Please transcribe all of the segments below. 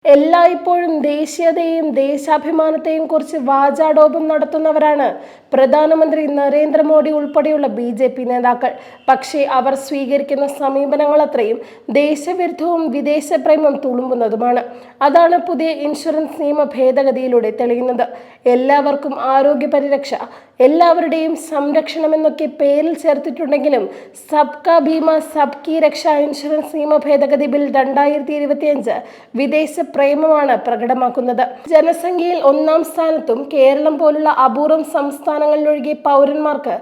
എല്ലായ്പ്പോഴും ദേശീയതയെയും ദേശാഭിമാനത്തെയും കുറിച്ച് വാചാടോപം നടത്തുന്നവരാണ് പ്രധാനമന്ത്രി നരേന്ദ്രമോദി ഉൾപ്പെടെയുള്ള BJP നേതാക്കൾ. പക്ഷേ അവർ സ്വീകരിക്കുന്ന സമീപനങ്ങൾ അത്രയും ദേശവിരുദ്ധവും വിദേശപ്രേമം തുളുമ്പുന്നതുമാണ്. അതാണ് പുതിയ ഇൻഷുറൻസ് നിയമ ഭേദഗതിയിലൂടെ തെളിയുന്നത്. എല്ലാവർക്കും ആരോഗ്യ പരിരക്ഷ, എല്ലാവരുടെയും സംരക്ഷണം എന്നൊക്കെ പേരിൽ ചേർത്തിട്ടുണ്ടെങ്കിലും സബ്കാ ബീമ സബ്കി രക്ഷ ഇൻഷുറൻസ് നിയമ ഭേദഗതി ബിൽ 2025 വിദേശ പ്രേമമാണ് പ്രകടമാക്കുന്നത്. ജനസംഖ്യയിൽ 1-ാം സ്ഥാനത്തും കേരളം പോലുള്ള അപൂർവം സംസ്ഥാനങ്ങളിലൊഴികെ പൗരന്മാർക്ക്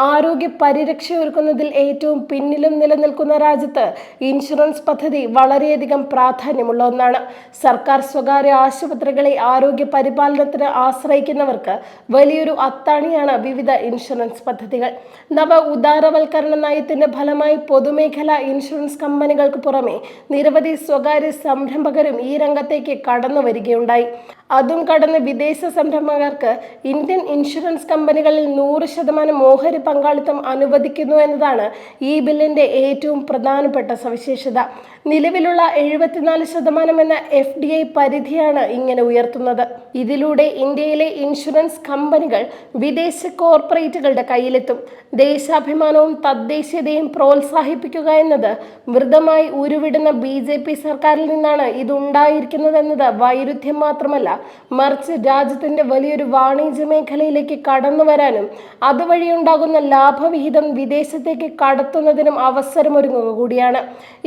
ആരോഗ്യ പരിരക്ഷ ഒരുക്കുന്നതിൽ ഏറ്റവും പിന്നിലും നിലനിൽക്കുന്ന രാജ്യത്ത് ഇൻഷുറൻസ് പദ്ധതി വളരെയധികം പ്രാധാന്യമുള്ള ഒന്നാണ്. സർക്കാർ സ്വകാര്യ ആശുപത്രികളെ ആരോഗ്യ പരിപാലനത്തിന് ആശ്രയിക്കുന്നവർക്ക് വലിയൊരു അത്താണിയാണ് വിവിധ ഇൻഷുറൻസ് പദ്ധതികൾ. നവ ഉദാരവൽക്കരണ നയത്തിന്റെ ഫലമായി പൊതുമേഖലാ ഇൻഷുറൻസ് കമ്പനികൾക്ക് പുറമെ നിരവധി സ്വകാര്യ സംരംഭകരും ഈ രംഗത്തേക്ക് കടന്നു വരികയുണ്ടായി. അതും കടന്ന് വിദേശ സംരംഭകർക്ക് ഇന്ത്യൻ ഇൻഷുറൻസ് കമ്പനികളിൽ 100% ഓഹരി പങ്കാളിത്തം അനുവദിക്കുന്നു എന്നതാണ് ഈ ബില്ലിന്റെ ഏറ്റവും പ്രധാനപ്പെട്ട സവിശേഷത. നിലവിലുള്ള 74% എന്ന FDI പരിധിയാണ് ഇങ്ങനെ ഉയർത്തുന്നത്. ഇതിലൂടെ ഇന്ത്യയിലെ ഇൻഷുറൻസ് കമ്പനികൾ വിദേശ കോർപ്പറേറ്റുകളുടെ കയ്യിലെത്തും. ദേശാഭിമാനവും തദ്ദേശീയതയും പ്രോത്സാഹിപ്പിക്കുക എന്നത് മൃതമായി ഉരുവിടുന്ന BJP സർക്കാരിൽ നിന്നാണ് ഇതുണ്ടായിരിക്കുന്നതെന്നത് വൈരുദ്ധ്യം മാത്രമല്ല, മറിച്ച് രാജ്യത്തിന്റെ വലിയൊരു വാണിജ്യ മേഖലയിലേക്ക് കടന്നു വരാനും അതുവഴിയുണ്ടാകുന്ന ലാഭവിഹിതം വിദേശത്തേക്ക് കടത്തുന്നതിനും അവസരമൊരുങ്ങുക കൂടിയാണ്.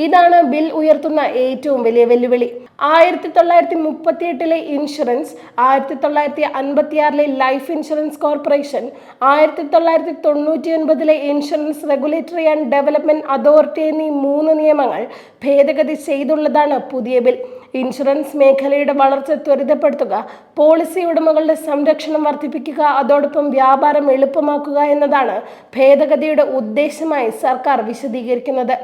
ഇതാണ് ബിൽ ഉയർത്തുന്ന ഏറ്റവും വലിയ വെല്ലുവിളി. 1938 insurance, 1956 life insurance corporation, 1999 insurance regulatory and development authority എന്നീ 3 നിയമങ്ങൾ ഭേദഗതി ചെയ്തുള്ളതാണ് പുതിയ ബിൽ. ഇൻഷുറൻസ് മേഖലയുടെ വളർച്ച ത്വരിതപ്പെടുത്തുക, പോളിസി ഉടമകളുടെ സംരക്ഷണം വർദ്ധിപ്പിക്കുക, അതോടൊപ്പം വ്യാപാരം എളുപ്പമാക്കുക എന്നതാണ് ഭേദഗതിയുടെ ഉദ്ദേശമായി സർക്കാർ വിശദീകരിക്കുന്നത്.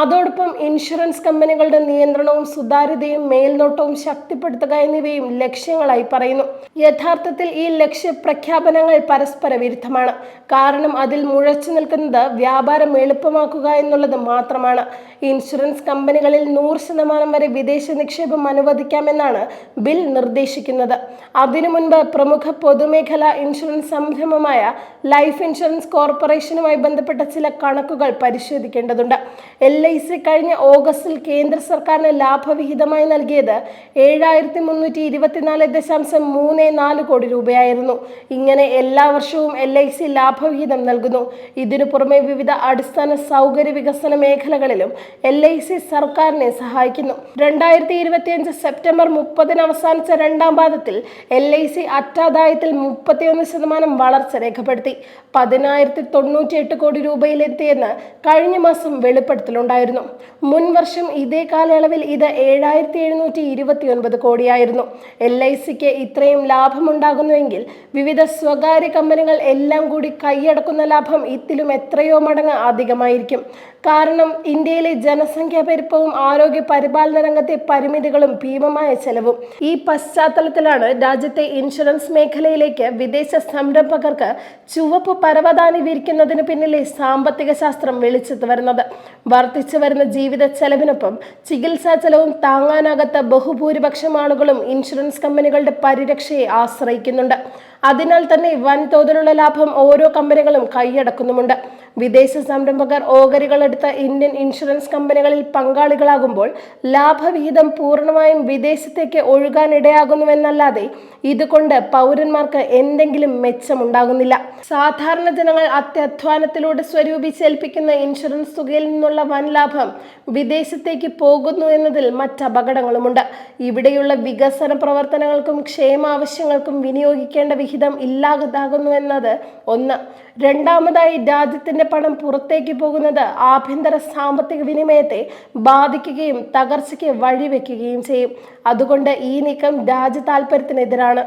അതോടൊപ്പം ഇൻഷുറൻസ് കമ്പനികളുടെ നിയന്ത്രണവും സുതാര്യതയും മേൽനോട്ടവും ശക്തിപ്പെടുത്തുക എന്നിവയും ലക്ഷ്യങ്ങളായി പറയുന്നു. യഥാർത്ഥത്തിൽ ഈ ലക്ഷ്യ പ്രഖ്യാപനങ്ങൾ പരസ്പര വിരുദ്ധമാണ്. കാരണം അതിൽ മുഴച്ചു നിൽക്കുന്നത് വ്യാപാരം എളുപ്പമാക്കുക എന്നുള്ളത് മാത്രമാണ്. ഇൻഷുറൻസ് കമ്പനികളിൽ 100% വരെ വിദേശ നിക്ഷേപം അനുവദിക്കാമെന്നാണ് ബിൽ നിർദ്ദേശിക്കുന്നത്. അതിനു മുൻപ് പ്രമുഖ പൊതുമേഖലാ ഇൻഷുറൻസ് സംരംഭമായ ലൈഫ് ഇൻഷുറൻസ് കോർപ്പറേഷനുമായി ബന്ധപ്പെട്ട ചില കണക്കുകൾ പരിശോധിക്കേണ്ടതുണ്ട്. LIC കഴിഞ്ഞ ഓഗസ്റ്റിൽ കേന്ദ്ര സർക്കാരിന് ലാഭവിഹിതമായി നൽകിയത് 7324.34 കോടി രൂപയായിരുന്നു. ഇങ്ങനെ എല്ലാ വർഷവും LIC ലാഭവിഹിതം നൽകുന്നു. ഇതിനു പുറമെ വിവിധ അടിസ്ഥാന സൗകര്യ വികസന മേഖലകളിലും LIC സർക്കാരിനെ സഹായിക്കുന്നു. 2025 സെപ്റ്റംബർ 30 അവസാനിച്ച 2-ാം പാദത്തിൽ LIC അറ്റാദായത്തിൽ 31% വളർച്ച രേഖപ്പെടുത്തി. 10,098 കോടി രൂപയിലെത്തിയെന്ന് കഴിഞ്ഞ മാസം വെളിപ്പെടുത്തലുണ്ടായിരുന്നു. മുൻ വർഷം ഇതേ കാലയളവിൽ ഇത് 7,729 കോടിയായിരുന്നു. LICക്ക് ഇത്രയും ലാഭമുണ്ടാകുന്നുവെങ്കിൽ വിവിധ സ്വകാര്യ കമ്പനികൾ എല്ലാം കൂടി കൈയടക്കുന്ന ലാഭം ഇതിലും എത്രയോ മടങ്ങ് അധികമായിരിക്കും. കാരണം ഇന്ത്യയിലെ ജനസംഖ്യാ പെരുപ്പവും ആരോഗ്യ പരിപാലന രംഗത്തെ പരിമിതികളും ഭീമമായ ചെലവും. ഈ പശ്ചാത്തലത്തിലാണ് രാജ്യത്തെ ഇൻഷുറൻസ് മേഖലയിലേക്ക് വിദേശ സംരംഭകർക്ക് ചുവപ്പ് പരവതാനി വിരിക്കുന്നതിന് പിന്നിലെ സാമ്പത്തിക ശാസ്ത്രം വെളിച്ചത്ത് വരുന്നത്. വർദ്ധിച്ചു വരുന്ന ജീവിത ചെലവിനൊപ്പം ചികിത്സാ ചെലവും താങ്ങാനാകാത്ത ബഹുഭൂരിപക്ഷം ആളുകളും ഇൻഷുറൻസ് കമ്പനികളുടെ പരിരക്ഷയെ ആശ്രയിക്കുന്നുണ്ട്. അതിനാൽ തന്നെ വൻതോതിലുള്ള ലാഭം ഓരോ കമ്പനികളും കൈയടക്കുന്നുമുണ്ട്. വിദേശ സംരംഭകർ ഓഹരികളെടുത്ത ഇന്ത്യൻ ഇൻഷുറൻസ് കമ്പനികളിൽ പങ്കാളികളാകുമ്പോൾ ലാഭവിഹിതം പൂർണ്ണമായും വിദേശത്തേക്ക് ഒഴുകാനിടയാകുന്നുവെന്നല്ലാതെ ഇതുകൊണ്ട് പൗരന്മാർക്ക് എന്തെങ്കിലും മെച്ചമുണ്ടാകുന്നില്ല. സാധാരണ ജനങ്ങൾ അത്യധ്വാനത്തിലൂടെ സ്വരൂപിച്ചേൽപ്പിക്കുന്ന ഇൻഷുറൻസ് തുകയിൽ നിന്നുള്ള വൻ ലാഭം വിദേശത്തേക്ക് പോകുന്നു എന്നതിൽ മറ്റപകടങ്ങളുമുണ്ട്. ഇവിടെയുള്ള വികസന പ്രവർത്തനങ്ങൾക്കും ക്ഷേമാവശ്യങ്ങൾക്കും വിനിയോഗിക്കേണ്ട വിഹിതം ഇല്ലാതാകുന്നുവെന്നത് ഒന്ന്. രണ്ടാമതായി, രാജ്യത്തിന്റെ പണം പുറത്തേക്ക് പോകുന്നത് ആഭ്യന്തര സാമ്പത്തിക വിനിമയത്തെ ബാധിക്കുകയും തകർച്ചയ്ക്ക് വഴിവെക്കുകയും ചെയ്യും. അതുകൊണ്ട് ഈ നീക്കം രാജ്യ താൽപര്യത്തിനെതിരാണ്.